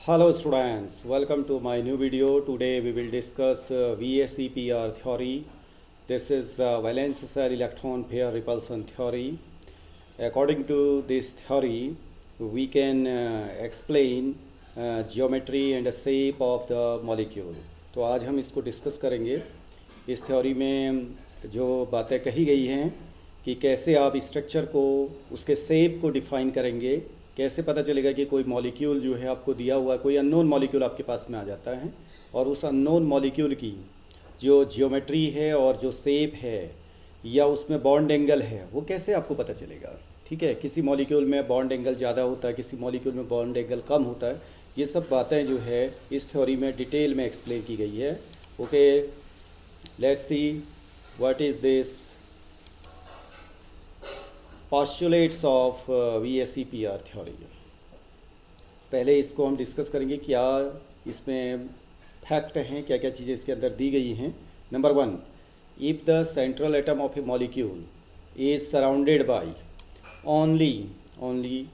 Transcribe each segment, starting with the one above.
Hello students, welcome to my new video. Today we will discuss VSEPR theory. This is valence shell electron pair repulsion theory. According to this theory, we can explain geometry and the shape of the molecule. तो आज हम इसको discuss करेंगे। इस theory में जो बातें कही गई हैं कि कैसे आप स्ट्रक्चर को, उसके शेप को डिफाइन करेंगे, कैसे पता चलेगा कि कोई मॉलिक्यूल जो है आपको दिया हुआ, कोई अननोन मॉलिक्यूल आपके पास में आ जाता है और उस अननोन मॉलिक्यूल की जो जियोमेट्री है और जो शेप है या उसमें बॉन्ड एंगल है वो कैसे आपको पता चलेगा। ठीक है, किसी मॉलिक्यूल में बॉन्ड एंगल ज़्यादा होता है, किसी मॉलिक्यूल में बॉन्ड एंगल कम होता है। ये सब बातें जो है इस थ्योरी में डिटेल में एक्सप्लेन की गई है। Okay, let's see what is this postulates of VSEPR theory। पहले इसको हम डिस्कस करेंगे, क्या इसमें फैक्ट हैं, क्या क्या चीज़ें इसके अंदर दी गई हैं। Number 1, if the central atom of A molecule is surrounded by only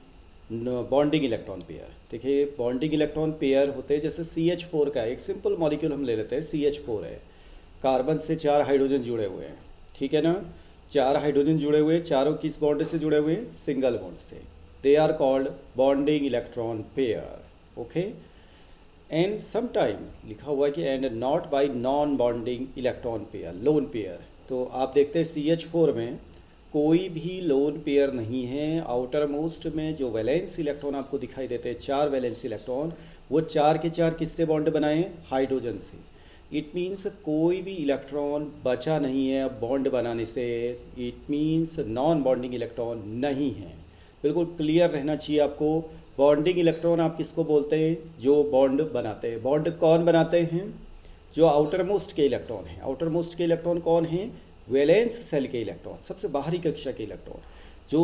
bonding electron pair. देखिए, बॉन्डिंग इलेक्ट्रॉन पेयर होते हैं, जैसे CH4 का एक सिंपल मॉलिक्यूल हम ले लेते हैं, CH4 है, कार्बन से 4 हाइड्रोजन जुड़े हुए हैं। ठीक है ना, 4 हाइड्रोजन जुड़े हुए, चारों किस बॉन्ड से जुड़े हुए हैं? सिंगल बॉन्ड से। They are called bonding electron pair. Okay, and sometime लिखा हुआ है कि and not by non bonding electron pair, lone pair. तो आप देखते हैं CH4 में कोई भी लोन पेयर नहीं है। आउटर मोस्ट में जो वैलेंस इलेक्ट्रॉन आपको दिखाई देते हैं, 4 वैलेंस इलेक्ट्रॉन, वो 4 के 4 किससे बॉन्ड बनाए? हाइड्रोजन से। इट मीन्स कोई भी इलेक्ट्रॉन बचा नहीं है बॉन्ड बनाने से। It means non bonding electron नहीं है। बिल्कुल क्लियर रहना चाहिए आपको। बॉन्डिंग इलेक्ट्रॉन आप किसको बोलते हैं? जो बॉन्ड बनाते हैं। बॉन्ड कौन बनाते हैं? जो आउटर मोस्ट के इलेक्ट्रॉन हैं। आउटर मोस्ट के इलेक्ट्रॉन कौन हैं? वैलेंस सेल के इलेक्ट्रॉन, सबसे बाहरी कक्षा के इलेक्ट्रॉन, जो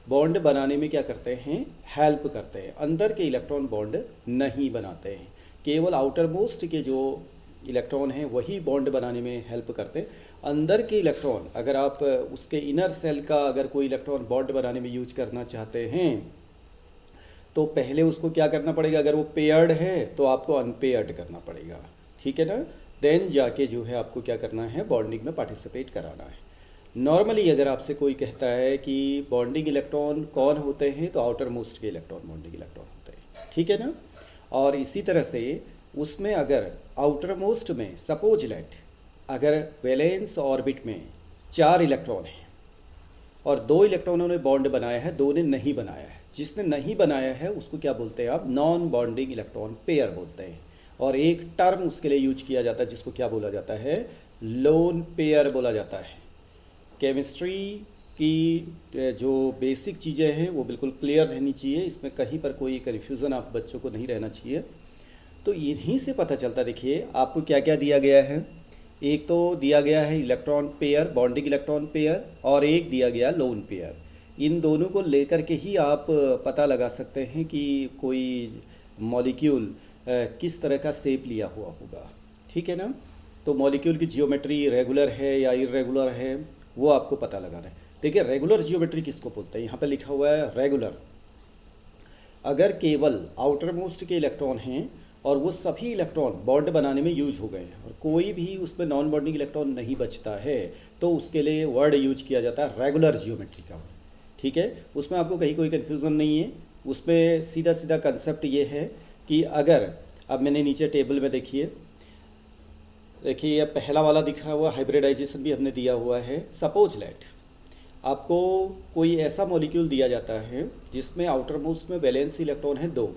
बॉन्ड बनाने में क्या करते हैं? हेल्प करते हैं। अंदर के इलेक्ट्रॉन बॉन्ड नहीं बनाते हैं। केवल आउटर मोस्ट के जो इलेक्ट्रॉन हैं वही बॉन्ड बनाने में हेल्प करते हैं। अंदर के इलेक्ट्रॉन, अगर आप उसके इनर सेल का अगर कोई इलेक्ट्रॉन बॉन्ड बनाने में यूज करना चाहते हैं तो पहले उसको क्या करना पड़ेगा? अगर वो पेयर्ड है तो आपको अनपेयर्ड करना पड़ेगा। ठीक है ना, देन जाके जो है आपको क्या करना है? बॉन्डिंग में पार्टिसिपेट कराना है। नॉर्मली अगर आपसे कोई कहता है कि बॉन्डिंग इलेक्ट्रॉन कौन होते हैं, तो आउटर मोस्ट के इलेक्ट्रॉन बॉन्डिंग इलेक्ट्रॉन होते हैं। ठीक है ना, और इसी तरह से उसमें अगर आउटर मोस्ट में सपोज लेट अगर वैलेंस ऑर्बिट में 4 इलेक्ट्रॉन हैं और 2 इलेक्ट्रॉनों ने बॉन्ड बनाया है, 2 ने नहीं बनाया है। जिसने नहीं बनाया है उसको क्या बोलते हैं आप? नॉन बॉन्डिंग इलेक्ट्रॉन पेयर बोलते हैं। और एक टर्म उसके लिए यूज किया जाता है जिसको क्या बोला जाता है? लोन पेयर बोला जाता है। केमिस्ट्री की जो बेसिक चीज़ें हैं वो बिल्कुल क्लियर रहनी चाहिए, इसमें कहीं पर कोई कन्फ्यूज़न आप बच्चों को नहीं रहना चाहिए। तो इन्हीं से पता चलता, देखिए आपको क्या क्या दिया गया है। एक तो दिया गया है electron pair, bonding electron pair, और एक दिया गया लोन पेयर। इन दोनों को लेकर के ही आप पता लगा सकते हैं कि कोई मॉलिक्यूल किस तरह का शेप लिया हुआ होगा। ठीक है ना, तो मॉलिक्यूल की जियोमेट्री रेगुलर है या इरेगुलर है वो आपको पता लगाना है। देखिए, रेगुलर जियोमेट्री किसको बोलते हैं? यहाँ पर लिखा हुआ है रेगुलर। अगर केवल आउटर मोस्ट के इलेक्ट्रॉन हैं और वो सभी इलेक्ट्रॉन बॉन्ड बनाने में यूज हो गए हैं और कोई भी उसमें नॉन बॉन्डिंग इलेक्ट्रॉन नहीं बचता है, तो उसके लिए वर्ड यूज किया जाता है रेगुलर जियोमेट्री का। ठीक है, उसमें आपको कहीं कोई कन्फ्यूज़न नहीं है। उसमें सीधा सीधा कंसेप्ट ये है कि अगर, अब मैंने नीचे टेबल में देखिए ये पहला वाला दिखा हुआ हाइब्रिडाइजेशन भी हमने दिया हुआ है। सपोज लेट आपको कोई ऐसा मॉलिक्यूल दिया जाता है जिसमें आउटर मोस्ट में वैलेंस इलेक्ट्रॉन है 2,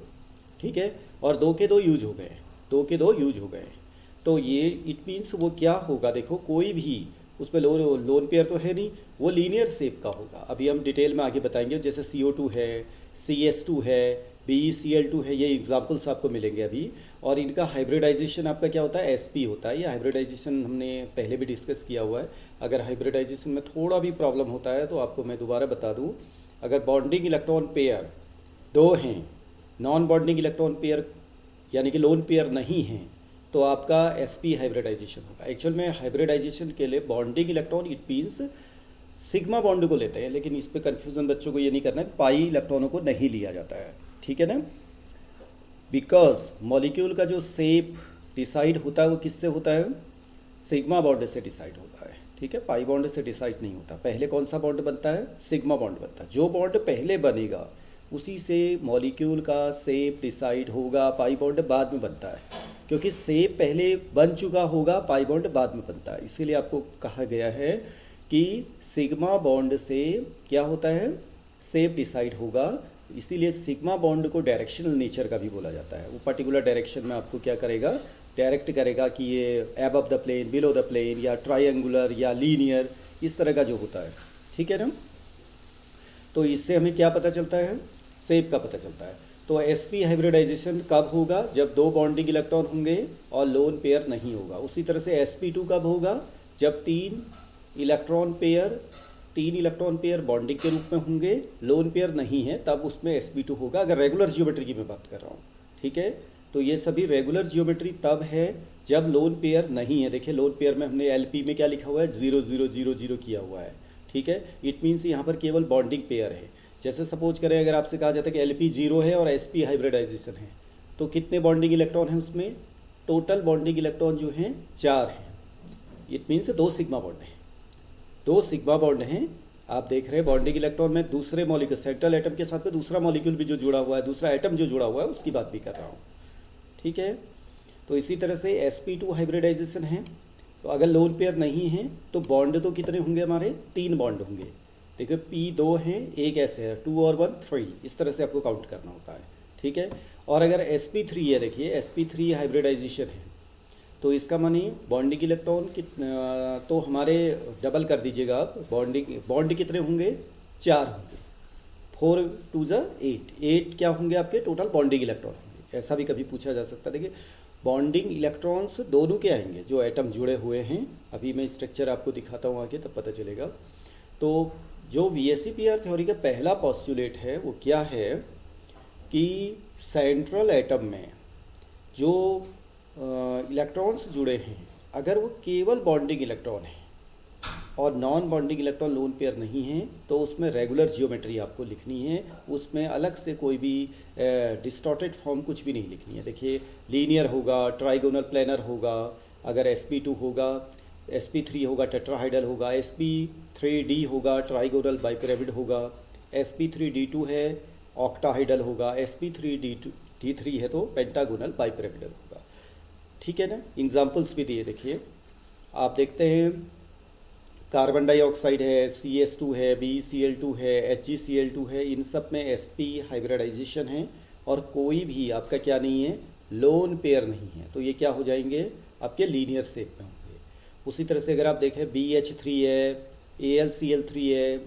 ठीक है, और 2 के 2 यूज हो गए, 2 के 2 यूज हो गए। तो ये इट मीन्स वो क्या होगा? देखो, कोई भी उसमें लोन पेयर तो है नहीं, वो लीनियर शेप का होगा। अभी हम डिटेल में आगे बताएंगे। जैसे CO2 है, CS2 है, BeCl2 है, ये एग्जाम्पल्स आपको मिलेंगे अभी। और इनका हाइब्रिडाइजेशन आपका क्या होता है? sp होता है। ये हाइब्रिडाइजेशन हमने पहले भी डिस्कस किया हुआ है। अगर हाइब्रिडाइजेशन में थोड़ा भी प्रॉब्लम होता है तो आपको मैं दोबारा बता दूँ। अगर बॉन्डिंग इलेक्ट्रॉन पेयर 2 हैं, नॉन बॉन्डिंग इलेक्ट्रॉन पेयर यानी कि लोन पेयर नहीं है, तो आपका sp हाइब्रिडाइजेशन होगा। एक्चुअल में हाइब्रिडाइजेशन के लिए bonding electron it means sigma bond को लेते हैं, लेकिन इस पे कन्फ्यूज़न बच्चों को ये नहीं करना है, पाई इलेक्ट्रॉनों को नहीं लिया जाता है। ठीक है ना, बिकॉज मॉलिक्यूल का जो शेप डिसाइड होता है वो किससे होता है, सिग्मा बॉन्ड से डिसाइड होता है, ठीक है, पाई बॉन्ड से डिसाइड नहीं होता। पहले कौन सा बॉन्ड बनता है, सिग्मा बॉन्ड बनता है। जो बॉन्ड पहले बनेगा उसी से मॉलिक्यूल का शेप डिसाइड होगा, पाई बॉन्ड बाद में बनता है, क्योंकि शेप पहले बन चुका होगा, पाई बॉन्ड बाद में बनता है। इसीलिए आपको कहा गया है कि सिग्मा बॉन्ड से क्या होता है, शेप डिसाइड होगा। इसीलिए सिग्मा बॉन्ड को डायरेक्शनल नेचर का भी बोला जाता है। वो पर्टिकुलर डायरेक्शन में आपको क्या करेगा, डायरेक्ट करेगा कि ये above the plane, below the plane, या ट्रायंगुलर या लीनियर, इस तरह का जो होता है, ठीक है ना। तो इससे हमें क्या पता चलता है, शेप का पता चलता है। तो sp हाइब्रिडाइजेशन कब होगा, जब दो बॉन्डिंग इलेक्ट्रॉन होंगे और लोन पेयर नहीं होगा। उसी तरह से sp2 कब होगा, जब तीन इलेक्ट्रॉन पेयर बॉन्डिंग के रूप में होंगे, लोन पेयर नहीं है, तब उसमें sp2 होगा। अगर रेगुलर जियोमेट्री की मैं बात कर रहा हूँ, ठीक है। तो ये सभी रेगुलर जियोमेट्री तब है जब लोन पेयर नहीं है। देखिए लोन पेयर में हमने LP में क्या लिखा हुआ है, 0 0 0 0 किया हुआ है, ठीक है। इट मीन्स यहाँ पर केवल बॉन्डिंग पेयर है। जैसे सपोज करें अगर आपसे कहा जाता है कि LP 0 है और sp हाइब्रिडाइजेशन है, तो कितने बॉन्डिंग इलेक्ट्रॉन हैं उसमें, टोटल बॉन्डिंग इलेक्ट्रॉन जो हैं 4 हैं। इट मीन्स 2 सिग्मा बॉन्ड हैं, 2 सिग्मा बॉन्ड हैं। आप देख रहे हैं बॉन्डिंग इलेक्ट्रॉन में दूसरे मॉलिक्यूल, सेंट्रल एटम के साथ में दूसरा मॉलिक्यूल भी जो जुड़ा हुआ है, दूसरा एटम जो जुड़ा हुआ है, उसकी बात भी कर रहा हूँ, ठीक है। तो इसी तरह से sp2 हाइब्रिडाइजेशन है। तो अगर लोन पेयर नहीं है तो बॉन्ड तो कितने होंगे हमारे, 3 बॉन्ड होंगे। देखिए p2 है, एक ऐसे है, 2 और 1 3, इस तरह से आपको काउंट करना होता है, ठीक है। और अगर sp3 है, देखिए sp3 हाइब्रिडाइजेशन है, तो इसका मानी बॉन्डिंग इलेक्ट्रॉन तो हमारे डबल कर दीजिएगा आप, बॉन्ड कितने होंगे, 4 होंगे, 4 2 जा 8 क्या होंगे आपके टोटल बॉन्डिंग इलेक्ट्रॉन होंगे। ऐसा भी कभी पूछा जा सकता है। देखिए बॉन्डिंग इलेक्ट्रॉन्स दोनों के आएंगे जो एटम जुड़े हुए हैं। अभी मैं स्ट्रक्चर आपको दिखाता हूँ आगे, तब पता चलेगा। तो जो VSEPR थ्योरी का पहला पॉस्टुलेट है वो क्या है कि सेंट्रल एटम में जो इलेक्ट्रॉन्स जुड़े हैं, अगर वो केवल बॉन्डिंग इलेक्ट्रॉन है और non bonding electron lone pair नहीं है, तो उसमें रेगुलर जियोमेट्री आपको लिखनी है। उसमें अलग से कोई भी डिस्टॉर्टेड फॉर्म कुछ भी नहीं लिखनी है। देखिए लीनियर होगा, ट्राइगोनल प्लेनर होगा, अगर sp2 होगा, sp3 होगा, टेट्राहाइडल होगा, sp3d होगा, ट्राइगोनल बाइपिरामिड होगा, sp3d2 है, ऑक्टाहाइडल होगा, sp3d3 है तो पेंटागोनल बाइपिरामिडल होगा, ठीक है ना। एग्जाम्पल्स भी दिए, देखिए आप देखते हैं कार्बन डाइऑक्साइड है, CS2 है, BeCl2 है, HgCl2 है, इन सब में sp हाइब्रिडाइजेशन है और कोई भी आपका क्या नहीं है, लोन पेयर नहीं है। तो ये क्या हो जाएंगे, आपके लीनियर शेप में होंगे। उसी तरह से अगर आप देखें BH3 है, AlCl3 है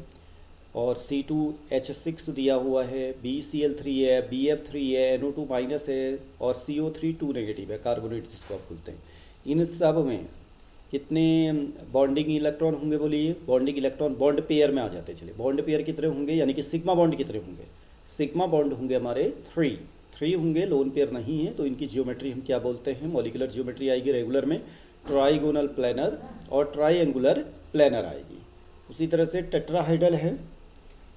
और C2H6 दिया हुआ है, BCl3 है, BF3 है, NO2 माइनस है और CO3 2 नेगेटिव है, कार्बोनेट जिसको आप बोलते हैं। इन सब में कितने बॉन्डिंग इलेक्ट्रॉन होंगे बोलिए, बॉन्डिंग इलेक्ट्रॉन बॉन्ड पेयर में आ जाते चले। बॉन्ड पेयर कितने होंगे, यानी कि सिग्मा बॉन्ड कितने होंगे, सिग्मा बॉन्ड होंगे हमारे 3 होंगे, लोन पेयर नहीं है। तो इनकी जियोमेट्री हम क्या बोलते हैं, मॉलिकुलर जियोमेट्री आएगी रेगुलर में ट्राइगोनल प्लेनर और ट्राइएंगुलर प्लेनर आएगी। उसी तरह से टेट्राहाइडल है,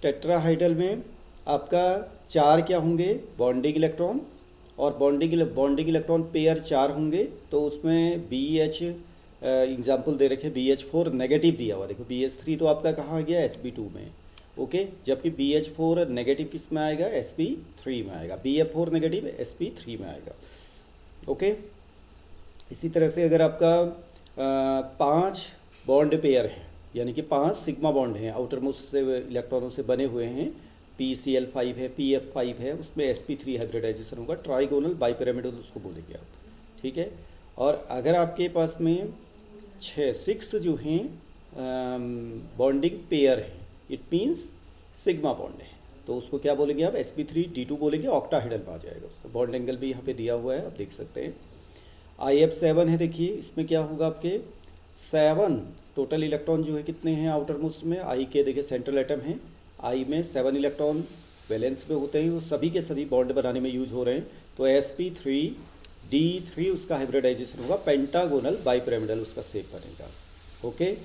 टेट्राहाइडल में आपका 4 क्या होंगे, बॉन्डिंग इलेक्ट्रॉन और बॉन्डिंग इलेक्ट्रॉन पेयर 4 होंगे। तो उसमें BH एग्जाम्पल दे रखे, BH4 नेगेटिव दिया हुआ, देखो BH3 तो आपका कहाँ आ गया, sp2 में, ओके। जबकि BH4 नेगेटिव किस में आएगा, sp3 में आएगा, BF4 नेगेटिव sp3 में आएगा, ओके। इसी तरह से अगर आपका 5 बॉन्ड पेयर हैं, यानी कि 5 सिग्मा बॉन्ड हैं, आउटर मोस्ट से इलेक्ट्रॉनों से बने हुए हैं, PCl5 है, PF5 है, उसमें sp3 हाइब्रिडाइजेशन होगा, ट्राइगोनल बाइपिरामिडल उसको बोलेंगे आप, ठीक है। और अगर आपके पास में 6 जो हैं बॉन्डिंग पेयर हैं, इट मीन्स सिग्मा बॉन्ड है, तो उसको क्या बोलेंगे आप, sp3d2 बोलेंगे, ऑक्टाहाइडल में आ जाएगा। उसका बॉन्ड एंगल भी यहाँ पे दिया हुआ है, आप देख सकते हैं। IF7 है, देखिए इसमें क्या होगा आपके 7 टोटल इलेक्ट्रॉन जो है कितने हैं आउटर मोस्ट में, I के देखिए सेंट्रल एटम है, I में 7 इलेक्ट्रॉन बैलेंस में होते हैं, वो सभी के सभी बॉन्ड बनाने में यूज हो रहे हैं। तो sp3d3 उसका हाइब्रिडाइजेशन होगा, पेंटागोनल बाइपिरामिडल उसका शेप बनेगा, ओके।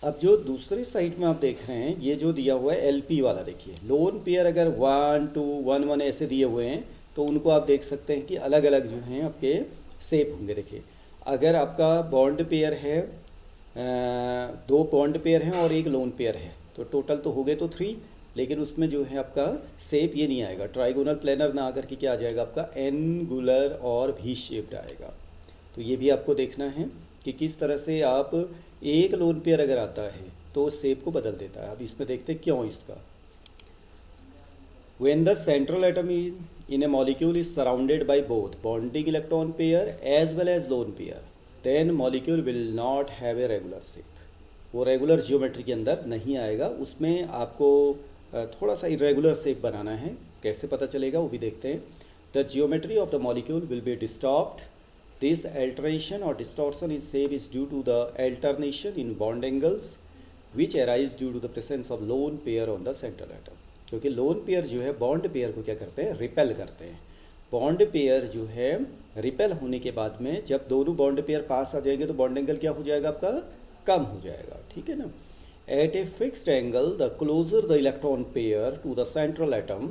अब जो दूसरी साइड में आप देख रहे हैं, ये जो दिया हुआ है LP वाला, देखिए लोन पेयर अगर 1 2 1 1 ऐसे दिए हुए हैं, तो उनको आप देख सकते हैं कि अलग अलग जो हैं आपके शेप होंगे। देखिए अगर आपका बॉन्ड पेयर है, दो बॉन्ड पेयर हैं और एक लोन पेयर है, तो टोटल तो हो गए तो 3, लेकिन उसमें जो है आपका शेप ये नहीं आएगा, ट्राइगोनल प्लेनर ना आकर के क्या आ जाएगा आपका एंगुलर और भी शेप्ड आएगा। तो ये भी आपको देखना है कि किस तरह से आप एक लोन पेयर अगर आता है तो शेप को बदल देता है। अब इसमें देखते हैं क्यों इसका। When the central atom in a molecule is surrounded by both bonding electron pair as well as lone pair, then molecule will not have a regular shape. वो रेगुलर जियोमेट्री के अंदर नहीं आएगा, उसमें आपको थोड़ा सा इरेगुलर शेप बनाना है। कैसे पता चलेगा वो भी देखते हैं। The geometry of the molecule will be disturbed. This alteration और distortion in shape is due to the alternation in bond angles which arise due to the presence of lone pair on the central atom. क्योंकि lone pair जो है bond pair को क्या करते हैं, repel करते हैं। बॉन्ड पेयर जो है रिपेल होने के बाद में जब दोनों बॉन्ड पेयर पास आ जाएंगे तो बॉन्ड एंगल क्या हो जाएगा आपका, कम हो जाएगा। ठीक है ना। At a fixed angle the closer the electron pair to the central atom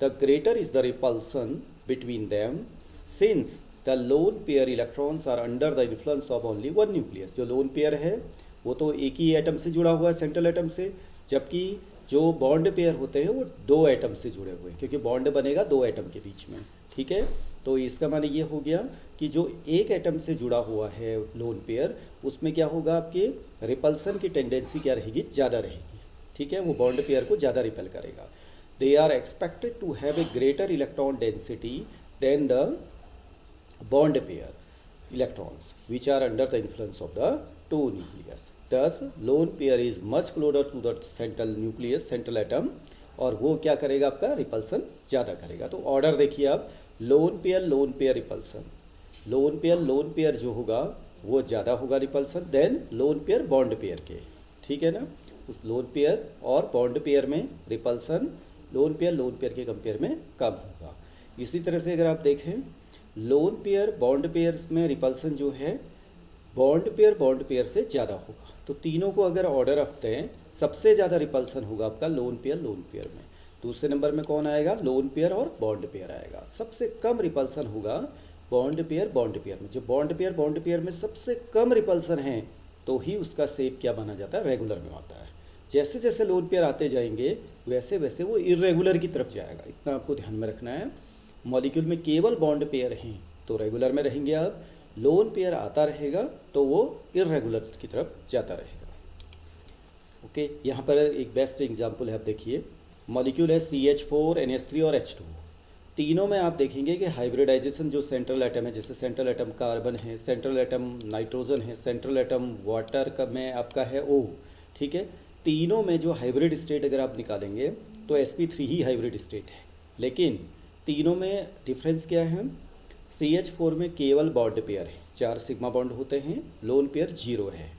the greater is the repulsion between them since the lone pair electrons are under the influence of only one nucleus. जो lone pair है वो तो एक ही atom से जुड़ा हुआ है, central atom से, जबकि जो बॉन्ड पेयर होते हैं वो दो एटम से जुड़े हुए हैं, क्योंकि बॉन्ड बनेगा दो एटम के बीच में। ठीक है, तो इसका माने ये हो गया कि जो एक एटम से जुड़ा हुआ है लोन पेयर, उसमें क्या होगा, आपके रिपल्सन की टेंडेंसी क्या रहेगी, ज़्यादा रहेगी। ठीक है, वो बॉन्ड पेयर को ज़्यादा रिपेल करेगा। They are expected to have a greater electron density than the bond pair electrons which are under the influence of the two nucleus. Thus lone pair is much closer to the central nucleus, central atom, और वो क्या करेगा, आपका repulsion ज़्यादा करेगा। तो order देखिए आप, lone pair repulsion, lone pair जो होगा वो ज़्यादा होगा repulsion than lone pair bond pair के। ठीक है ना। उस लोन पेयर और बॉन्ड पेयर में रिपल्सन लोन पेयर के कंपेयर में कम होगा। इसी तरह से अगर आप देखें लोन पेयर बॉन्ड पेयर्स में रिपल्सन जो है बॉन्ड पेयर से ज़्यादा होगा। तो तीनों को अगर ऑर्डर रखते हैं, सबसे ज़्यादा रिपल्सन होगा आपका लोन पेयर में। दूसरे नंबर में कौन आएगा, लोन पेयर और बॉन्ड पेयर आएगा। सबसे कम रिपल्सन होगा बॉन्ड पेयर में। जब बॉन्ड पेयर में सबसे कम रिपल्सन है तो ही उसका शेप क्या बना जाता है, रेगुलर में आता है। जैसे जैसे लोन पेयर आते जाएंगे वैसे वैसे वो इरेगुलर की तरफ जाएगा। इतना आपको ध्यान में रखना है। मॉलिक्यूल में केवल बॉन्ड पेयर हैं तो रेगुलर में रहेंगे आप, लोन पेयर आता रहेगा तो वो इरेगुलर की तरफ जाता रहेगा। ओके, यहाँ पर एक बेस्ट एग्जांपल है, आप देखिए मॉलिक्यूल है CH4 NH3 और H2। तीनों में आप देखेंगे कि हाइब्रिडाइजेशन जो सेंट्रल एटम है, जैसे सेंट्रल एटम कार्बन है, सेंट्रल एटम नाइट्रोजन है, सेंट्रल एटम वाटर का में आपका है O। ठीक है, तीनों में जो हाइब्रिड स्टेट अगर आप निकालेंगे तो sp3 ही हाइब्रिड स्टेट है। लेकिन तीनों में डिफरेंस क्या है, CH4 में केवल बॉन्ड पेयर है, 4 सिग्मा बॉन्ड होते हैं, लोन पेयर 0 है।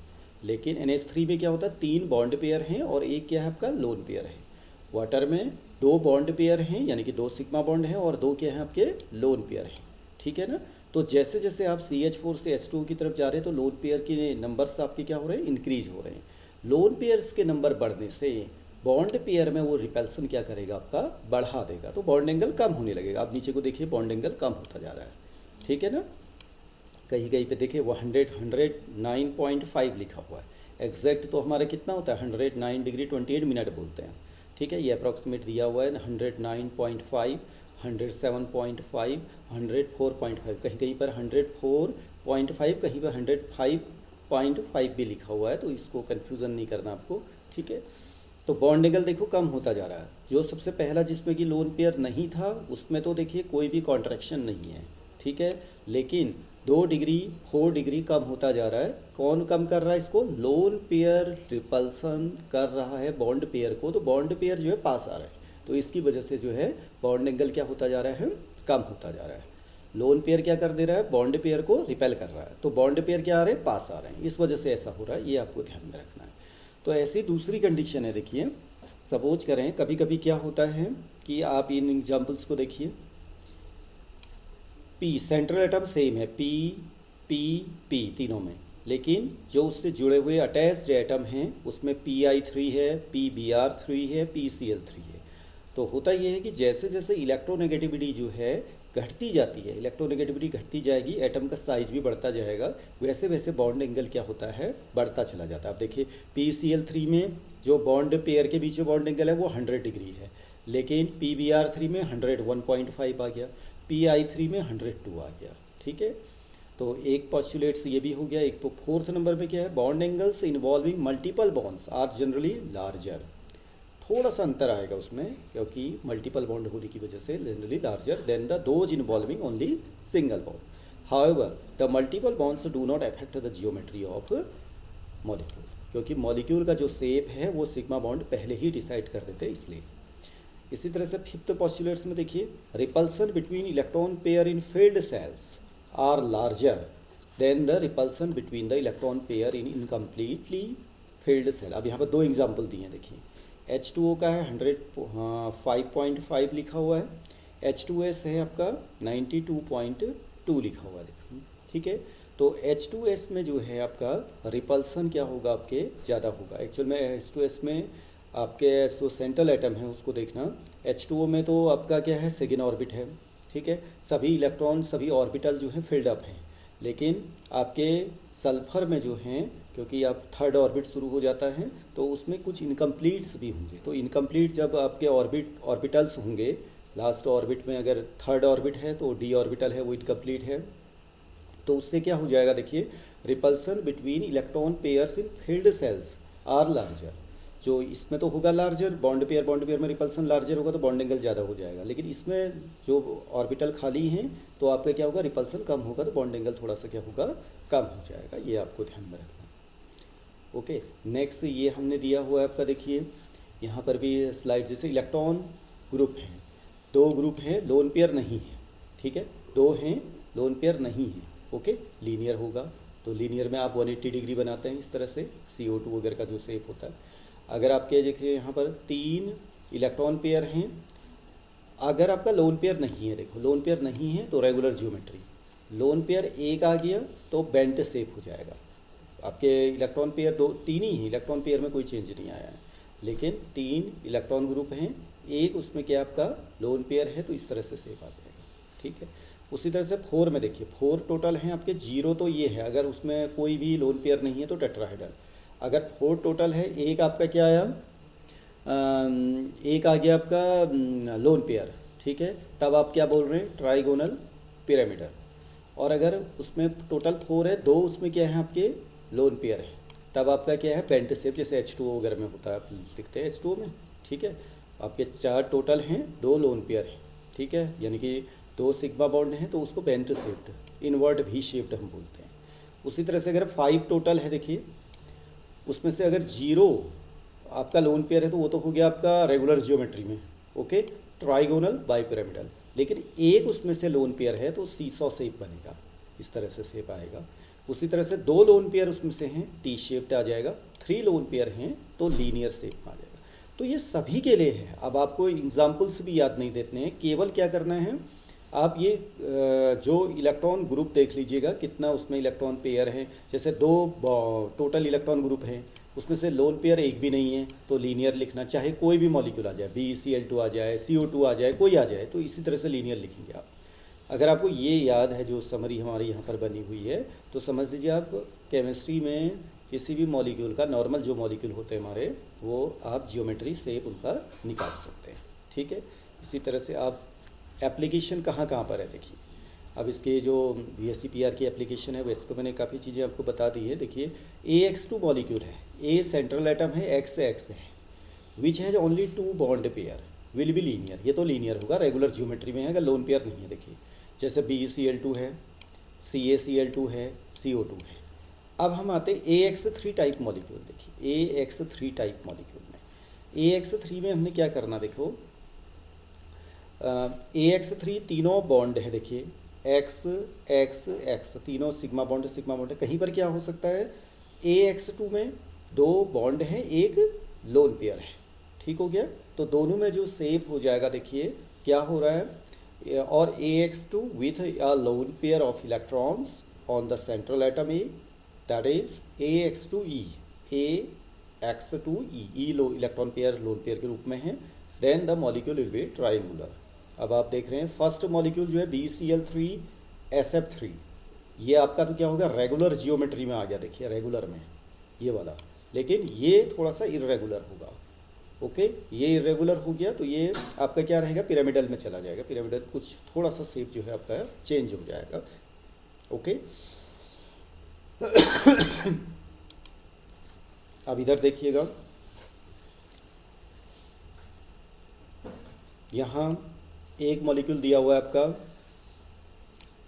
लेकिन NH3 में क्या होता है, 3 बॉन्ड पेयर हैं और एक क्या है आपका लोन पेयर है। वाटर में 2 बॉन्ड पेयर हैं, यानी कि 2 सिग्मा बॉन्ड हैं और 2 क्या हैं आपके लोन पेयर हैं। ठीक है ना। तो जैसे जैसे आप CH4 से H2 की तरफ जा रहे हैं तो लोन पेयर के नंबर्स आपके क्या हो रहे हैं, इंक्रीज हो रहे हैं। लोन पेयर्स के नंबर बढ़ने से बॉन्ड पेयर में वो रिपल्सन क्या करेगा, आपका बढ़ा देगा, तो बॉन्ड एंगल कम होने लगेगा। आप नीचे को देखिए बॉन्ड एंगल कम होता जा रहा है। ठीक है ना। कहीं कहीं पे देखिए वो 109.5 लिखा हुआ है। एग्जैक्ट तो हमारा कितना होता है, 109 डिग्री 28 मिनट बोलते हैं। ठीक है, ये अप्रॉक्सीमेट दिया हुआ है 109.5, 107.5, 104.5, कहीं कहीं पर 104.5, कहीं पर 105.5 भी लिखा हुआ है, तो इसको कन्फ्यूज़न नहीं करना आपको। ठीक है, तो बॉन्ड एंगल देखो कम होता जा रहा है। जो सबसे पहला जिसमें कि लोन पेयर नहीं था उसमें तो देखिए कोई भी कॉन्ट्रैक्शन नहीं है। ठीक है, लेकिन 2 डिग्री 4 डिग्री कम होता जा रहा है। कौन कम कर रहा है इसको, लोन पेयर रिपल्सन कर रहा है बॉन्ड पेयर को, तो बॉन्ड पेयर जो है पास आ रहा है, तो इसकी वजह से जो है बॉन्ड एंगल क्या होता जा रहा है, कम होता जा रहा है। लोन पेयर क्या कर दे रहा है, बॉन्ड पेयर को रिपेल कर रहा है, तो बॉन्ड पेयर क्या आ रहे हैं, पास आ रहे हैं, इस वजह से ऐसा हो रहा है। ये आपको ध्यान में रखना है। तो ऐसी दूसरी कंडीशन है, देखिए सपोज करें कभी कभी क्या होता है कि आप इन एग्जांपल्स को देखिए, P सेंट्रल एटम सेम है, P तीनों में, लेकिन जो उससे जुड़े हुए अटैच्ड एटम हैं उसमें Pi3 है, PBr3 है, PCl3 है। तो होता ये है कि जैसे जैसे इलेक्ट्रोनेगेटिविटी जो है घटती जाती है, इलेक्ट्रोनेगेटिविटी घटती जाएगी, एटम का साइज भी बढ़ता जाएगा, वैसे वैसे बॉन्ड एंगल क्या होता है, बढ़ता चला जाता है। अब देखिए PCl3 में जो बॉन्ड पेयर के बीच में बॉन्ड एंगल है वो 100 डिग्री है, लेकिन PBr3 में 101.5 आ गया, PI3 में 102 आ गया। ठीक है, तो एक पॉस्टुलेट्स ये भी हो गया। एक फोर्थ नंबर पे क्या है, bond angles involving multiple bonds are generally larger. थोड़ा सा अंतर आएगा उसमें, क्योंकि मल्टीपल बॉन्ड होने की वजह से generally larger than the those involving only single bond. However the multiple bonds do not affect the geometry of molecule, क्योंकि मॉलिक्यूल का जो शेप है वो सिग्मा बॉन्ड पहले ही डिसाइड कर देते हैं इसलिए। इसी तरह से फिफ्थ पॉस्टुलेट्स में देखिए, repulsion between electron pair in filled shells are larger than the repulsion between the electron pair in incompletely filled shell. अब यहाँ पर दो एग्जाम्पल दिए हैं, देखिए H2O का है 105.5 लिखा हुआ है, H2S है आपका 92.2 लिखा हुआ है, देखिए। ठीक है, तो H2S में जो है आपका रिपल्सन क्या होगा, आपके ज़्यादा होगा। एक्चुअल में H2S में आपके जो सेंट्रल एटम है उसको देखना, H2O में तो आपका क्या है, सेकेंड ऑर्बिट है। ठीक है, सभी इलेक्ट्रॉन सभी ऑर्बिटल जो हैं फिल्ड अप हैं, लेकिन आपके सल्फर में जो हैं, क्योंकि आप थर्ड ऑर्बिट शुरू हो जाता है तो उसमें कुछ इनकम्प्लीट्स भी होंगे। तो इनकम्प्लीट जब आपके ऑर्बिटल्स होंगे, लास्ट ऑर्बिट में अगर थर्ड ऑर्बिट है तो D ऑर्बिटल है वो इनकम्प्लीट है, तो उससे क्या हो जाएगा, देखिए repulsion between electron pairs in filled shells are larger. जो इसमें तो होगा लार्जर, बॉन्ड पेयर में रिपल्सन लार्जर होगा तो बॉन्ड एंगल ज़्यादा हो जाएगा, लेकिन इसमें जो ऑर्बिटल खाली हैं तो आपका क्या होगा, रिपल्सन कम होगा तो बॉन्ड एंगल थोड़ा सा क्या होगा, कम हो जाएगा। ये आपको ध्यान में रखना। ओके, नेक्स्ट ये हमने दिया हुआ है आपका, देखिए यहाँ पर भी स्लाइड, जैसे इलेक्ट्रॉन ग्रुप हैं, दो ग्रुप हैं, लोन पेयर नहीं है। ठीक है, दो हैं, लोन पेयर नहीं है। ओके, लीनियर होगा तो लीनियर में आप 180 डिग्री बनाते हैं इस तरह से, CO2 वगैरह का जो शेप होता है। अगर आपके देखिए यहाँ पर 3 इलेक्ट्रॉन पेयर हैं, अगर आपका लोन पेयर नहीं है, देखो लोन पेयर नहीं है तो रेगुलर जियोमेट्री, लोन पेयर एक आ गया तो बेंट शेप हो जाएगा। आपके इलेक्ट्रॉन पेयर तीन ही हैं, इलेक्ट्रॉन पेयर में कोई चेंज नहीं आया है, लेकिन 3 इलेक्ट्रॉन ग्रुप हैं, एक उसमें क्या आपका लोन पेयर है तो इस तरह से शेप आ जाएगा। ठीक है, उसी तरह से 4 में देखिए, 4 टोटल हैं आपके, 0 तो ये है, अगर उसमें कोई भी लोन पेयर नहीं है तो टेट्राहेड्रल। अगर 4 टोटल है, एक आपका क्या आया, एक आ गया आपका लोन पेयर। ठीक है, तब आप क्या बोल रहे हैं, ट्राइगोनल पिरामिडल। और अगर उसमें टोटल 4 है, 2 उसमें क्या है आपके लोन पेयर है, तब आपका क्या है, बेंट शेप, जैसे H2O वगैरह में होता है, आप लिखते हैं H2O में। ठीक है, आपके 4 टोटल हैं, 2 लोन पेयर हैं। ठीक है, यानी कि 2 सिग्मा बॉन्ड हैं तो उसको bent shaped, invert V shaped हम बोलते हैं। उसी तरह से अगर 5 टोटल है, देखिए उसमें से अगर 0 आपका लोन पेयर है तो वो तो हो गया आपका रेगुलर जियोमेट्री में। Okay, trigonal bipyramidal. लेकिन एक उसमें से लोन पेयर है तो सीसॉ शेप बनेगा, इस तरह से शेप आएगा। उसी तरह से 2 लोन पेयर उसमें से हैं, टी शेप्ड आ जाएगा। 3 लोन पेयर हैं तो लीनियर शेप आ जाएगा। तो ये सभी के लिए है। अब आपको एग्जाम्पल्स भी याद नहीं देते हैं, केवल क्या करना है, आप ये जो इलेक्ट्रॉन ग्रुप देख लीजिएगा कितना उसमें इलेक्ट्रॉन पेयर हैं। जैसे 2 टोटल इलेक्ट्रॉन ग्रुप हैं, उसमें से लोन पेयर एक भी नहीं है तो लीनियर लिखना, चाहे कोई भी मॉलिक्यूल आ जाए, BeCl2 आ जाए, CO2 आ जाए, कोई आ जाए, तो इसी तरह से लीनियर लिखेंगे आप। अगर आपको ये याद है जो समरी हमारी यहाँ पर बनी हुई है, तो समझ लीजिए आप केमिस्ट्री में किसी भी मॉलिक्यूल का, नॉर्मल जो मॉलिक्यूल होते हैं हमारे, वो आप जियोमेट्री शेप उनका निकाल सकते हैं। ठीक है, इसी तरह से आप एप्लीकेशन कहाँ कहाँ पर है, देखिए अब इसके जो VSEPR की एप्लीकेशन है वैसे तो मैंने काफ़ी चीज़ें आपको बता दी है। देखिए AX2 मॉलिक्यूल है, A सेंट्रल एटम है, X है, which has only 2 bond pair will be linear. ये तो लीनियर होगा, रेगुलर जियोमेट्री में है, अगर लोन पेयर नहीं है। देखिए जैसे BeCl2 है, CaCl2 है, CO2 है। अब हम आते हैं AX3 टाइप मॉलिक्यूल। देखिए AX3 टाइप मॉलिक्यूल में, AX3 में हमने क्या करना, देखो AX3 तीनों बॉन्ड है, देखिए X तीनों सिग्मा बॉन्ड है। कहीं पर क्या हो सकता है, AX2 में 2 बॉन्ड हैं, एक लोन पेयर है। ठीक हो गया, तो दोनों में जो शेप हो जाएगा, देखिए क्या हो रहा है, और AX2 with a lone pair of electrons on the central atom A, that is AX2E, AX2E, lone electron pair lone pair के रूप में है। Then the molecule will be triangular. अब आप देख रहे हैं फर्स्ट मॉलिक्यूल जो है BCl3SF3, ये आपका तो क्या होगा, रेगुलर जियोमेट्री में आ गया, देखिए रेगुलर में ये वाला, लेकिन ये थोड़ा सा इरेगुलर होगा। ओके, ये इरेगुलर हो गया तो ये आपका क्या रहेगा, पिरामिडल में चला जाएगा। पिरामिडल कुछ थोड़ा सा शेप जो है आपका चेंज हो जाएगा। ओके, अब इधर देखिएगा, यहाँ एक मॉलिक्यूल दिया हुआ है आपका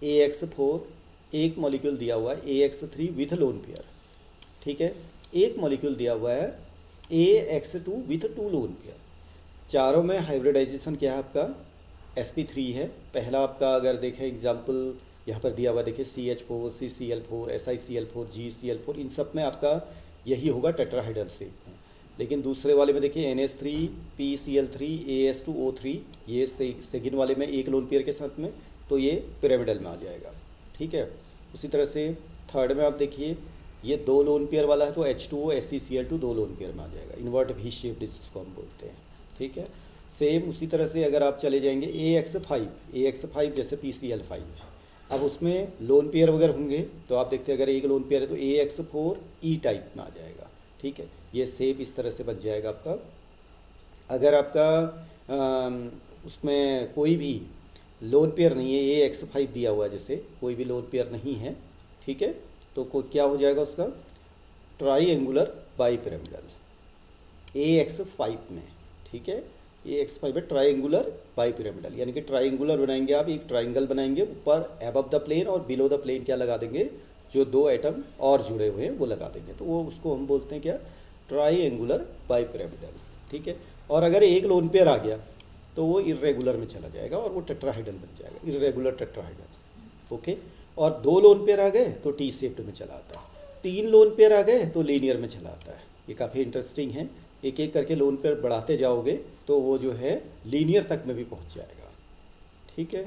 AX4, एक मॉलिक्यूल दिया हुआ है AX3 विथ लोन पेयर, ठीक है। एक मॉलिक्यूल दिया हुआ है AX2 विथ 2 लोन पेयर। चारों में हाइब्रिडाइजेशन क्या है आपका, sp3 है। पहला आपका अगर देखें एग्जाम्पल यहाँ पर दिया हुआ, देखिए CH4, CCl4, SiCl4, GCl4, इन सब में आपका यही होगा टेट्राहाइड्रल शेप में। लेकिन दूसरे वाले में देखिए NH3, PCl3, AS2O3, ये सेकेंड वाले में एक लोन पेयर के साथ में, तो ये पिरामिडल में आ जाएगा, ठीक है। उसी तरह से थर्ड में आप देखिए ये 2 लोन पेयर वाला है तो H2O SeCl2 2 लोन पेयर में आ जाएगा, इन्वर्ट भी शेप जिसको हम बोलते हैं, ठीक है। सेम उसी तरह से अगर आप चले जाएंगे AX5 जैसे PCl5 है, अब उसमें लोन पेयर वगैरह होंगे तो आप देखते हैं अगर एक लोन पेयर है तो AX4E टाइप में आ जाएगा, ठीक है। ये शेप इस तरह से बन जाएगा आपका। अगर आपका उसमें कोई भी लोन पेयर नहीं है, AX5 दिया हुआ है जैसे, कोई भी लोन पेयर नहीं है, ठीक है, तो क्या हो जाएगा उसका, ट्राईएंगुलर बाईपिरामिडल AX5 में, ठीक है। AX5 में ट्राईएंगुलर बाईपिरामिडल, यानी कि ट्राईएंगुलर बनाएंगे आप, एक ट्राइंगल बनाएंगे, ऊपर एबव द प्लेन और बिलो द प्लेन क्या लगा देंगे, जो 2 एटम और जुड़े हुए हैं वो लगा देंगे, तो वो उसको हम बोलते हैं क्या, ट्राईएंगुलर बाईपिरामिडल, ठीक है। और अगर एक लोन पेयर आ गया तो वो इरेगुलर में चला जाएगा और वो टेट्राहाइड्रल बन जाएगा, इरेगुलर टेट्राहाइड्रल, ओके। और 2 लोन पेयर आ गए तो टी शेप्ड में चला आता है, 3 लोन पेयर आ गए तो लीनियर में चला आता है। ये काफ़ी इंटरेस्टिंग है, एक एक करके लोन पेयर बढ़ाते जाओगे तो वो जो है लीनियर तक में भी पहुंच जाएगा, ठीक है।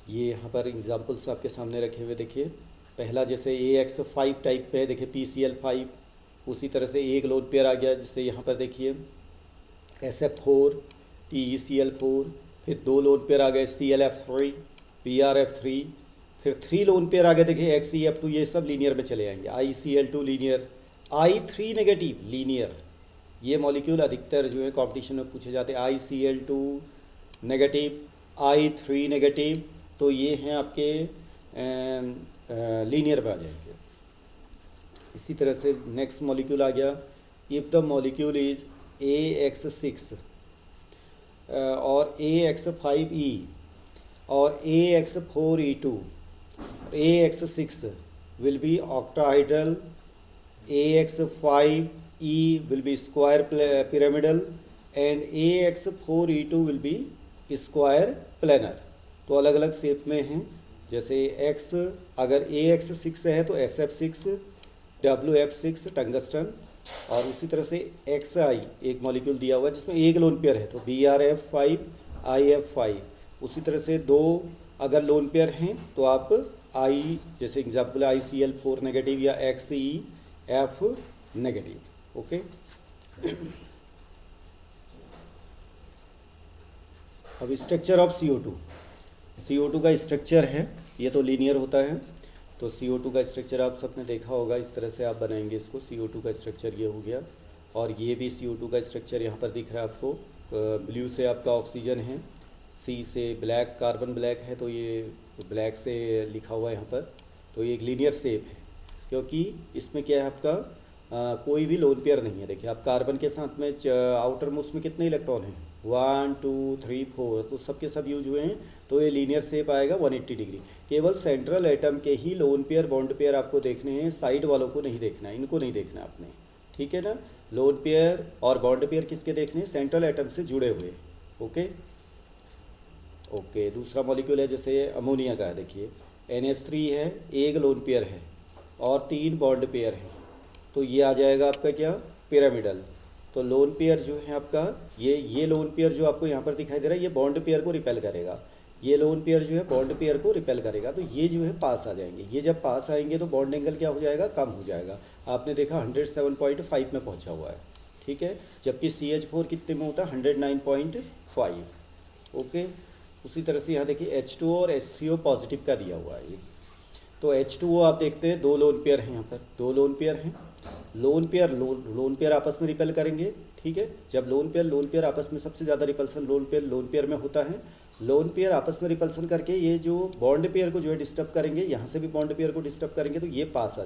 ये यहाँ पर एग्जांपल्स आपके सामने रखे हुए देखिए, पहला जैसे AX5 टाइप पे है, देखिए PCl5, उसी तरह से एक लोन पेयर आ गया, जैसे यहाँ पर देखिए SF4, PeCl4, फिर 2 लोन पेयर आ गए ClF3, PrF3, फिर 3 लोन पेयर आ गए देखिए XeF2, ये सब लीनियर में चले आएंगे। ICl2 linear, I3 negative linear, ये मॉलिक्यूल अधिकतर जो है कंपटीशन में पूछे जाते हैं, ICl2 नेगेटिव, I3 नेगेटिव, तो ये हैं आपके लीनियर में आ जाएंगे। इसी तरह से नेक्स्ट मॉलिक्यूल आ गया, if the molecule is AX6 और AX5E और AX4E2, AX6 will be octahedral, AX5E will be square pyramidal and AX4E2 will be square planar। तो अलग अलग शेप में हैं, जैसे X अगर AX6 है तो SF6, WF6 टंगस्टन, और उसी तरह से XI एक मॉलिक्यूल दिया हुआ है जिसमें एक लोन पेयर है तो BrF5, IF5, उसी तरह से 2 अगर लोन पेयर हैं तो आप I जैसे एग्जाम्पल ICl4 नेगेटिव या XeF नेगेटिव, ओके। अब स्ट्रक्चर ऑफ CO2 का स्ट्रक्चर है, ये तो लीनियर होता है, तो CO2 का स्ट्रक्चर आप सबने देखा होगा, इस तरह से आप बनाएंगे इसको। CO2 का स्ट्रक्चर ये हो गया, और ये भी CO2 का स्ट्रक्चर यहाँ पर दिख रहा है आपको, ब्लू से आपका ऑक्सीजन है, C से ब्लैक, कार्बन ब्लैक है तो ये ब्लैक से लिखा हुआ है यहाँ पर, तो ये एक लीनियर शेप है क्योंकि इसमें क्या है आपका कोई भी लोन पेयर नहीं है। देखिए आप कार्बन के साथ में आउटर मोस्ट में कितने इलेक्ट्रॉन हैं, 1 2 3 4, तो सबके सब यूज हुए हैं, तो ये लीनियर शेप आएगा 180 डिग्री। केवल सेंट्रल एटम के ही लोन पेयर बॉन्ड पेयर आपको देखने हैं, साइड वालों को नहीं देखना है, इनको नहीं देखना आपने, ठीक है ना। लोन पेयर और बॉन्ड पेयर किसके देखने हैं, सेंट्रल एटम से जुड़े हुए, ओके ओके। दूसरा मॉलिक्यूल है जैसे अमोनिया का है, देखिए NH3 है, एक लोन पेयर है और 3 बॉन्ड पेयर है, तो ये आ जाएगा आपका क्या, पिरामिडल। तो लोन पेयर जो है आपका ये लोन पेयर जो आपको यहाँ पर दिखाई दे रहा है, ये बॉन्ड पेयर को रिपेल करेगा, ये लोन पेयर जो है बॉन्ड पेयर को रिपेल करेगा, तो ये जो है पास आ जाएंगे। ये जब पास आएंगे तो बॉन्ड एंगल क्या हो जाएगा, कम हो जाएगा। आपने देखा 107.5 में पहुँचा हुआ है, ठीक है, जबकि CH4 कितने में होता है, 109.5, ओके। उसी तरह से यहाँ देखिए H2O और H3O पॉजिटिव का दिया हुआ है ये। तो H2O आप देखते हैं दो लोन पेयर हैं, यहाँ पर दो लोन पेयर हैं। लोन पेयर आपस में रिपेल करेंगे, ठीक है। जब लोन पेयर आपस में सबसे ज़्यादा रिपल्सन लोन पेयर में होता है। लोन पेयर आपस में रिपल्सन करके ये जो बॉन्ड पेयर को जो है डिस्टर्ब करेंगे, यहाँ से भी बॉन्ड पेयर को डिस्टर्ब करेंगे, तो ये पास आ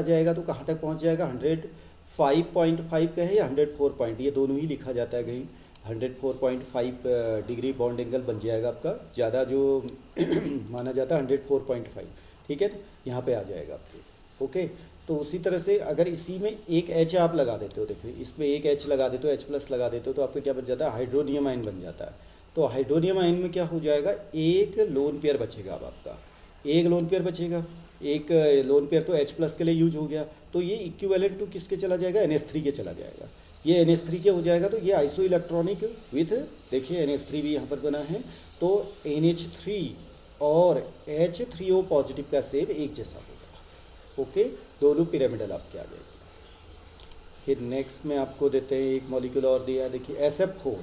जाएगा। तो कहाँ तक पहुँच जाएगा, 105.5 का है या 104 पॉइंट, ये दोनों ही लिखा जाता है कहीं। 104.5 डिग्री बॉन्ड एंगल बन जाएगा आपका, ज़्यादा जो माना जाता है 104.5, ठीक है। यहाँ पे आ जाएगा आपके, ओके। तो उसी तरह से अगर इसी में एक H आप लगा देते हो, देखिए इसमें एक H लगा देते हो, H+ लगा देते हो, तो आपका क्या बन जाता है, हाइड्रोनियम आयन बन जाता है। तो हाइड्रोनियम आयन में क्या हो जाएगा, एक लोन पेयर बचेगा। अब आपका एक लोन पेयर बचेगा, एक लोन पेयर तो H+ के लिए यूज हो गया, तो ये इक्विवेलेंट टू किसके चला जाएगा, NH3 के चला जाएगा। ये NH3 के हो जाएगा, तो ये आइसो इलेक्ट्रॉनिक विथ, देखिए NH3 भी यहाँ पर बना है, तो NH3 और H3O पॉजिटिव का शेप एक जैसा होगा, ओके। दोनों पिरामिडल आपके आ जाएंगे। फिर नेक्स्ट में आपको देते हैं एक मॉलिक्यूल और दिया है, देखिए SF4,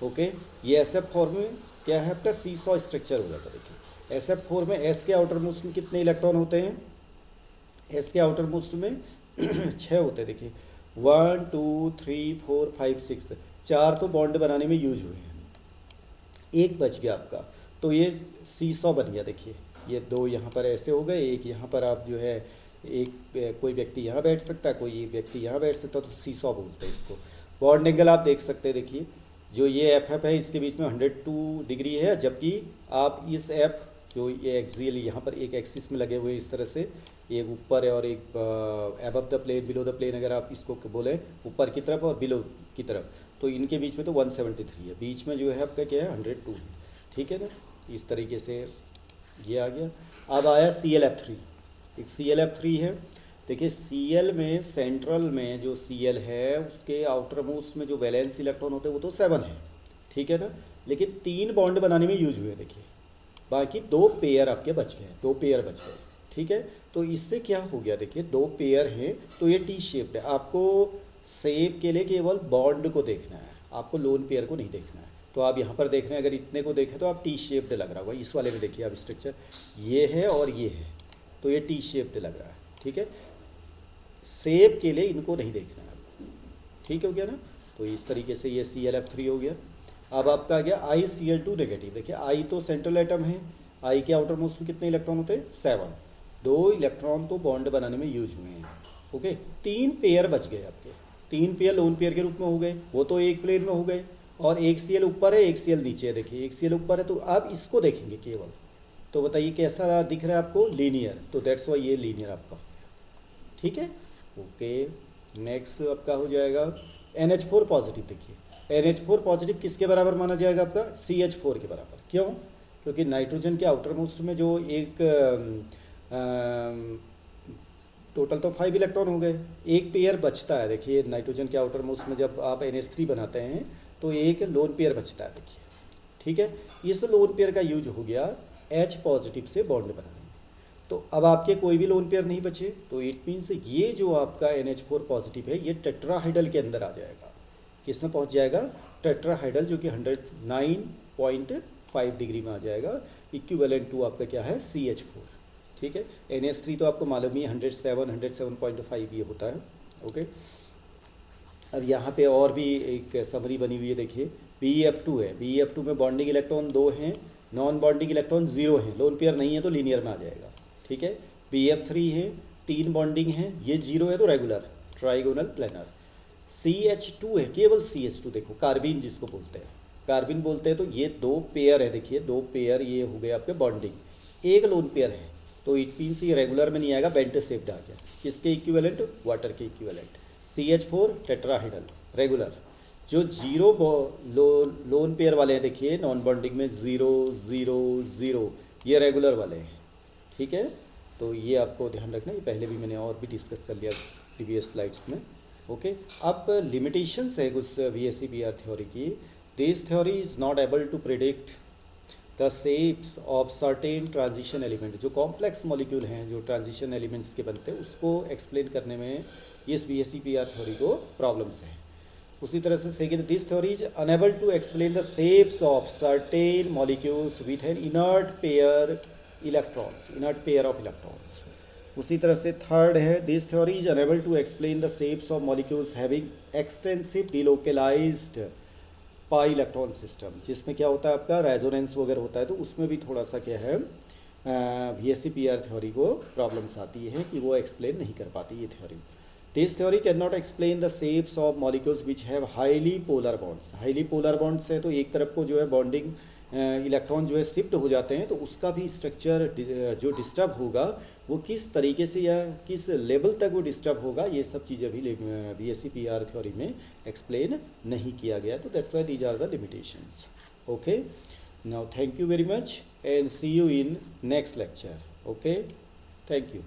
ओके। ये SF4 में क्या है आपका, सीसॉ स्ट्रक्चर हो जाता है। देखिए SF4 में S के आउटर मोस्ट में कितने इलेक्ट्रॉन होते हैं, S के आउटर मोस्ट में 6 होते हैं। देखिए 1 2 3 4 5 6, 4 तो बॉन्ड बनाने में यूज हुए हैं, एक बच गया आपका, तो ये सीसॉ बन गया। देखिए ये दो यहाँ पर ऐसे हो गए, एक यहाँ पर आप जो है एक कोई व्यक्ति यहाँ बैठ सकता है, कोई व्यक्ति यहाँ बैठ सकता है, तो सीसॉ बोलते हैं इसको। बॉन्ड एंगल आप देख सकते हैं, देखिए जो ये FF है इसके बीच में 102 डिग्री है, जबकि आप इस F जो ये एक्सियल यहाँ पर एक एक्सिस में लगे हुए इस तरह से, एक ऊपर है और एक above the plane below the plane, अगर आप इसको बोले ऊपर की तरफ और बिलो की तरफ, तो इनके बीच में तो 173 है, बीच में जो है आपका क्या है 102 है, ठीक है ना। इस तरीके से ये आ गया। अब आया ClF3, एक ClF3 है। देखिए Cl में सेंट्रल में जो Cl है उसके आउटर मोस्ट में जो वैलेंस इलेक्ट्रॉन होते हैं वो तो 7 है, ठीक है ना, लेकिन 3 बॉन्ड बनाने में यूज हुए। देखिए बाकी 2 पेयर आपके बच गए, 2 पेयर बच गए, ठीक है। तो इससे क्या हो गया, देखिए 2 पेयर हैं, तो ये टी शेप्ड है। आपको शेप के लिए केवल बॉन्ड को देखना है, आपको लोन पेयर को नहीं देखना है। तो आप यहाँ पर देख रहे हैं, अगर इतने को देखें तो आप टी शेप्ड लग रहा होगा। इस वाले में देखिए आप स्ट्रक्चर ये है और ये है, तो ये टी शेप्ड लग रहा है, ठीक है। शेप के लिए इनको नहीं देखना है आपको, ठीक हो गया ना। तो इस तरीके से ये ClF3 हो गया। अब आपका आ गया ICl2 नेगेटिव। देखिए I तो सेंट्रल एटम है, I के आउटर मोस्ट में कितने इलेक्ट्रॉन होते हैं, 7। 2 इलेक्ट्रॉन तो बॉन्ड बनाने में यूज हुए हैं, ओके। 3 पेयर बच गए आपके, 3 पेयर लोन पेयर के रूप में हो गए, वो तो एक प्लेन में हो गए, और एक Cl ऊपर है, एक Cl नीचे है। देखिए एक Cl ऊपर है, तो आप इसको देखेंगे केवल, तो बताइए कैसा दिख रहा है आपको, लीनियर, तो दैट्स वाई ये लीनियर आपका हो गया, ठीक है, ओके। नेक्स्ट आपका हो जाएगा NH4 पॉजिटिव। देखिए NH4 पॉजिटिव किसके बराबर माना जाएगा आपका, CH4 के बराबर। क्यों, क्योंकि नाइट्रोजन के आउटर मोस्ट में जो एक टोटल तो 5 इलेक्ट्रॉन हो गए, एक पेयर बचता है। देखिए नाइट्रोजन के आउटर मोस्ट में जब आप NH3 बनाते हैं तो एक लोन पेयर बचता है, देखिए, ठीक है। इस लोन पेयर का यूज हो गया H पॉजिटिव से बॉन्ड बनाने में। तो अब आपके कोई भी लोन पेयर नहीं बचे, तो इट मीन्स ये जो आपका NH4 पॉजिटिव है ये टेट्राहाइडल के अंदर आ जाएगा। किस में पहुंच जाएगा, टेट्राहाइडल, जो कि 109.5 डिग्री में आ जाएगा, इक्विवेलेंट टू आपका क्या है, CH4, ठीक है। NH3 तो आपको मालूम ही 107.5 ये होता है, ओके। अब यहाँ पे और भी एक समरी बनी हुई है, देखिए BF2 है। BF2 में बॉन्डिंग इलेक्ट्रॉन 2 हैं, नॉन बॉन्डिंग इलेक्ट्रॉन 0 हैं, लोन पेयर नहीं है तो लीनियर में आ जाएगा, ठीक है। BF3 है, 3 बॉन्डिंग है, ये 0 है तो रेगुलर, ट्राइगोनल, प्लेनर। CH2 है, केवल CH2, देखो कार्बिन जिसको बोलते हैं, कार्बिन बोलते हैं, तो ये 2 पेयर है। देखिए 2 पेयर ये हो गए आपके बॉन्डिंग, एक लोन पेयर है, तो इट मीन्स ये रेगुलर में नहीं आएगा, बेंट शेप्ड आ गया। किसके इक्विवेलेंट, वाटर के इक्विवेलेंट। CH4 tetrahedral regular. जो 0 लोन पेयर वाले हैं, देखिए नॉन बॉन्डिंग में 0 0 0, ये रेगुलर वाले हैं, ठीक है। तो ये आपको ध्यान रखना, ये पहले भी मैंने और भी डिस्कस कर लिया प्रीवियस स्लाइड्स में, ओके। अब लिमिटेशंस है कुछ VSEPR थ्योरी की। This theory is not able to predict the shapes of certain transition element. जो कॉम्प्लेक्स मॉलिक्यूल हैं, जो ट्रांजिशन एलिमेंट्स के बनते हैं, उसको एक्सप्लेन करने में इस VSEPR थ्योरी को प्रॉब्लम्स हैं। उसी तरह से second, this theory is unable to explain the shapes of certain molecules with an inert pair of electrons. उसी तरह से थर्ड है, this theory is unable to explain the shapes of molecules having extensive delocalized pi electron system, जिसमें क्या होता है आपका resonance वगैरह होता है, तो उसमें भी थोड़ा सा क्या है VSEPR थ्योरी को प्रॉब्लम्स आती है कि वो एक्सप्लेन नहीं कर पाती ये theory. This theory can not explain the shapes of molecules which have highly polar bonds. Highly polar bonds है तो एक तरफ को जो है बॉन्डिंग इलेक्ट्रॉन जो है शिफ्ट हो जाते हैं, तो उसका भी स्ट्रक्चर जो डिस्टर्ब होगा वो किस तरीके से या किस लेवल तक वो डिस्टर्ब होगा, ये सब चीज़ें भी VSEPR थ्योरी में एक्सप्लेन नहीं किया गया। तो that's why these are the limitations. Okay, now thank you very much and see you in next lecture. Okay, thank you.